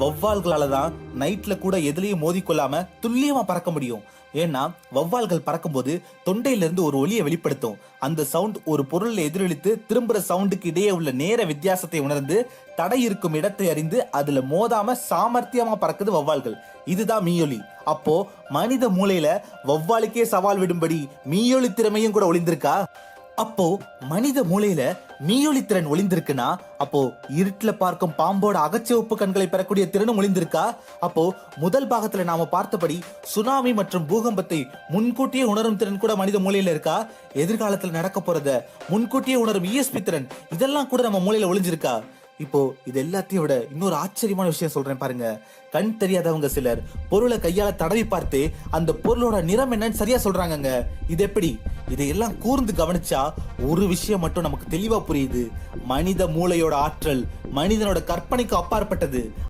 வௌவால்களால தான் நைட்ல கூட எதுலயும் மோதிக்கொள்ளாம துல்லியமா பறக்க முடியும். ஏன்னா வௌவால்கள் பறக்கும்போது தொண்டையில இருந்து ஒரு ஒலியை வெளிப்படுத்தும். அந்த சவுண்ட் ஒரு பொருளை எதிரொலித்து திரும்புற சவுண்டுக்கு இடையே உள்ள நேர வித்தியாசத்தை உணர்ந்து தடை இருக்கும் இடத்தை அறிந்து அதுல மோதாம சாமர்த்தியமா பறக்குது வௌவால்கள். இதுதான் மீயொலி. அப்போ மனித மூளையில வௌவாலுக்கே சவால் விடும்படி மீயொலி திறமையும் கூட ஒளிந்திருக்கா? அப்போ மனித மூளையில மீயொலி திறன் ஒளிந்திருக்குன்னா அப்போ இருட்டுல பார்க்கும் பாம்போட அகச்சிவப்பு கண்களை பெறக்கூடிய திறனும் ஒளிந்திருக்கா? அப்போ முதல் பாகத்துல நாம பார்த்தபடி சுனாமி மற்றும் பூகம்பத்தை முன்கூட்டியே உணரும் திறன் கூட மனித மூளையில இருக்கா? எதிர்காலத்துல நடக்க போறத முன்கூட்டியே உணரும் ESP திறன் இதெல்லாம் கூட நம்ம மூளையில ஒளிஞ்சிருக்கா? இப்போ இது எல்லாத்தையும் விட இன்னொரு ஆச்சரியமான விஷயம் சொல்றேன் பாருங்க. கண் தெரியாதவங்க சிலர் பொருளை கையால தடவி பார்த்து அந்த பொருளோட நிறம் என்னன்னு சரியா சொல்றாங்கங்க. இது எப்படி? இதையெல்லாம் கூர்ந்து கவனிச்சா ஒரு விஷயம் மட்டும் நமக்கு தெளிவா புரியுது. மனித மூளையோட ஆற்றல் மனிதனோட கற்பனைக்கு அப்பாற்பட்டது.